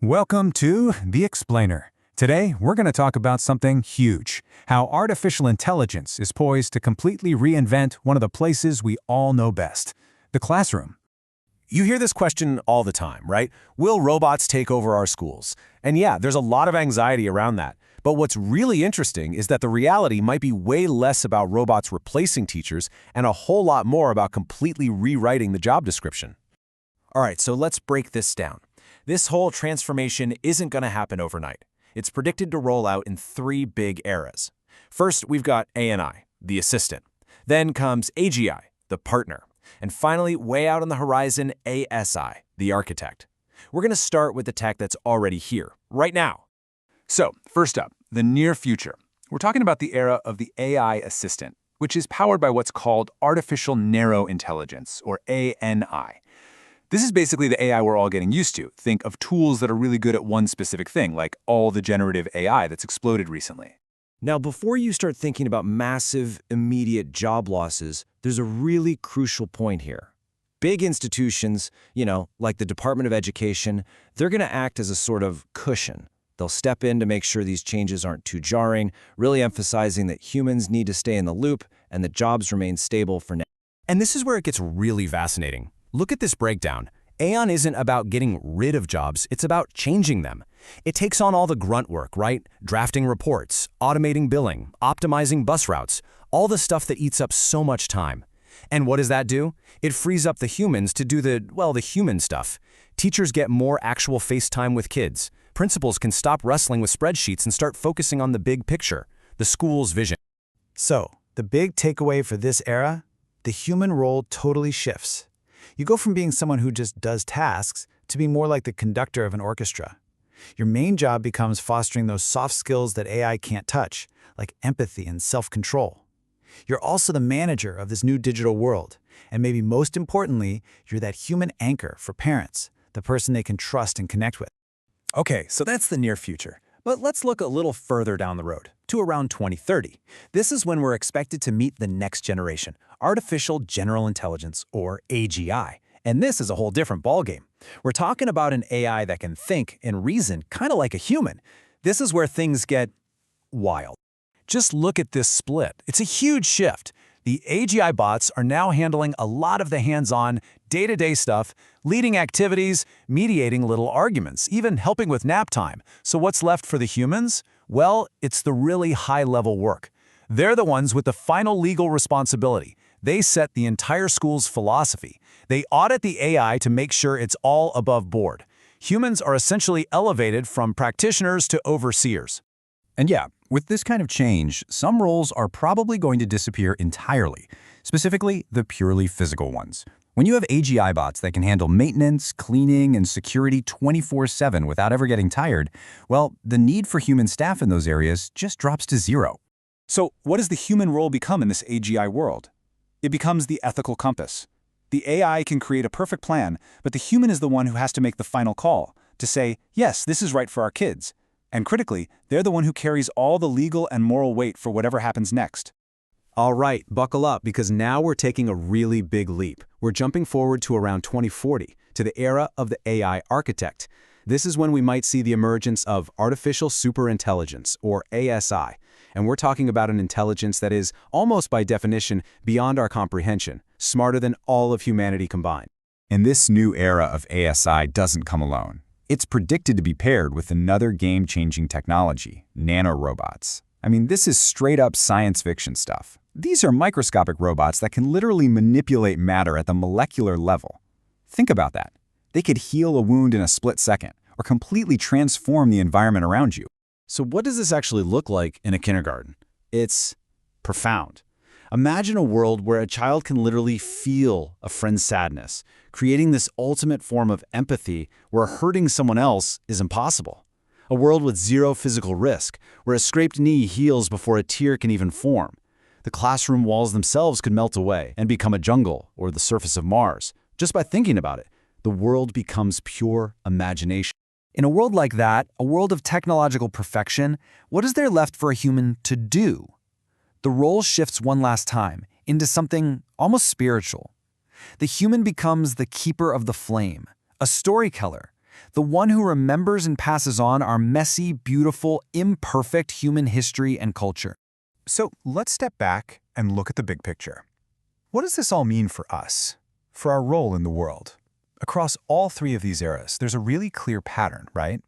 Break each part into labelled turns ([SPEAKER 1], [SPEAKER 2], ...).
[SPEAKER 1] Welcome to The Explainer. Today, we're going to talk about something huge, how artificial intelligence is poised to completely reinvent one of the places we all know best, the classroom.
[SPEAKER 2] You hear this question all the time, right? Will robots take over our schools? And yeah, there's a lot of anxiety around that. But what's really interesting is that the reality might be way less about robots replacing teachers and a whole lot more about completely rewriting the job description. All right, so let's break this down. This whole transformation isn't going to happen overnight. It's predicted to roll out in three big eras. First, we've got ANI, the assistant. Then comes AGI, the partner. And finally, way out on the horizon, ASI, the architect. We're going to start with the tech that's already here, right now.
[SPEAKER 1] So, first up, the near future. We're talking about the era of the AI assistant, which is powered by what's called artificial narrow intelligence, or ANI. This is basically the AI we're all getting used to. Think of tools that are really good at one specific thing, like all the generative AI that's exploded recently.
[SPEAKER 2] Now, before you start thinking about massive, immediate job losses, there's a really crucial point here. Big institutions, like the Department of Education, they're going to act as a sort of cushion. They'll step in to make sure these changes aren't too jarring, really emphasizing that humans need to stay in the loop and that jobs remain stable for now. And this is where it gets really fascinating. Look at this breakdown. Aon isn't about getting rid of jobs, it's about changing them. It takes on all the grunt work, right? Drafting reports, automating billing, optimizing bus routes, all the stuff that eats up so much time. And what does that do? It frees up the humans to do the human stuff. Teachers get more actual face time with kids. Principals can stop wrestling with spreadsheets and start focusing on the big picture, the school's vision.
[SPEAKER 3] So, the big takeaway for this era? The human role totally shifts. You go from being someone who just does tasks to be more like the conductor of an orchestra. Your main job becomes fostering those soft skills that AI can't touch, like empathy and self-control. You're also the manager of this new digital world, and maybe most importantly, you're that human anchor for parents, the person they can trust and connect with.
[SPEAKER 1] Okay, so that's the near future. But let's look a little further down the road, to around 2030. This is when we're expected to meet the next generation, artificial general intelligence, or AGI. And this is a whole different ballgame. We're talking about an AI that can think and reason kind of like a human. This is where things get wild. Just look at this split. It's a huge shift. The AGI bots are now handling a lot of the hands-on, day-to-day stuff, leading activities, mediating little arguments, even helping with nap time. So what's left for the humans? Well, it's the really high-level work. They're the ones with the final legal responsibility. They set the entire school's philosophy. They audit the AI to make sure it's all above board. Humans are essentially elevated from practitioners to overseers.
[SPEAKER 4] And yeah, with this kind of change, some roles are probably going to disappear entirely, specifically the purely physical ones. When you have AGI bots that can handle maintenance, cleaning, and security 24/7 without ever getting tired, well, the need for human staff in those areas just drops to zero.
[SPEAKER 1] So what does the human role become in this AGI world? It becomes the ethical compass. The AI can create a perfect plan, but the human is the one who has to make the final call, to say, yes, this is right for our kids. And critically, they're the one who carries all the legal and moral weight for whatever happens next.
[SPEAKER 2] All right, buckle up, because now we're taking a really big leap. We're jumping forward to around 2040, to the era of the AI architect. This is when we might see the emergence of artificial superintelligence, or ASI. And we're talking about an intelligence that is, almost by definition, beyond our comprehension, smarter than all of humanity combined.
[SPEAKER 4] And this new era of ASI doesn't come alone. It's predicted to be paired with another game-changing technology, nanorobots. I mean, this is straight-up science fiction stuff. These are microscopic robots that can literally manipulate matter at the molecular level. Think about that. They could heal a wound in a split second, or completely transform the environment around you.
[SPEAKER 3] So what does this actually look like in a kindergarten? It's profound. Imagine a world where a child can literally feel a friend's sadness, creating this ultimate form of empathy where hurting someone else is impossible. A world with zero physical risk, where a scraped knee heals before a tear can even form. The classroom walls themselves could melt away and become a jungle or the surface of Mars. Just by thinking about it, the world becomes pure imagination.
[SPEAKER 5] In a world like that, a world of technological perfection, what is there left for a human to do? The role shifts one last time into something almost spiritual. The human becomes the keeper of the flame, a storyteller, The one who remembers and passes on our messy, beautiful, imperfect human history and culture.
[SPEAKER 6] So let's step back and look at the big picture. What does this all mean for us, for our role in the world? Across all three of these eras, there's a really clear pattern, right?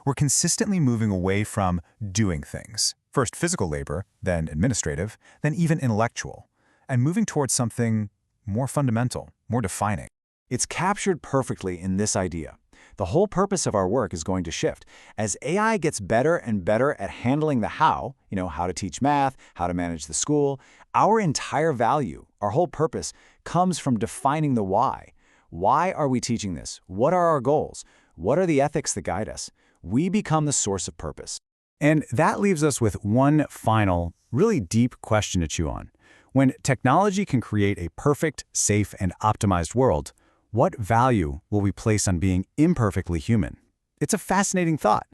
[SPEAKER 6] We're consistently moving away from doing things, first physical labor, then administrative, then even intellectual, and moving towards something more fundamental, more defining.
[SPEAKER 2] It's captured perfectly in this idea. The whole purpose of our work is going to shift. As AI gets better and better at handling the how to teach math, how to manage the school, our entire value, our whole purpose, comes from defining the why. Why are we teaching this? What are our goals? What are the ethics that guide us? We become the source of purpose.
[SPEAKER 3] And that leaves us with one final, really deep question to chew on. When technology can create a perfect, safe, and optimized world, what value will we place on being imperfectly human? It's a fascinating thought.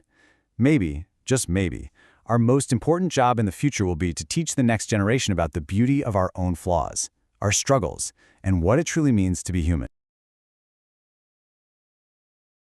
[SPEAKER 3] Maybe, just maybe, our most important job in the future will be to teach the next generation about the beauty of our own flaws, our struggles, and what it truly means to be human.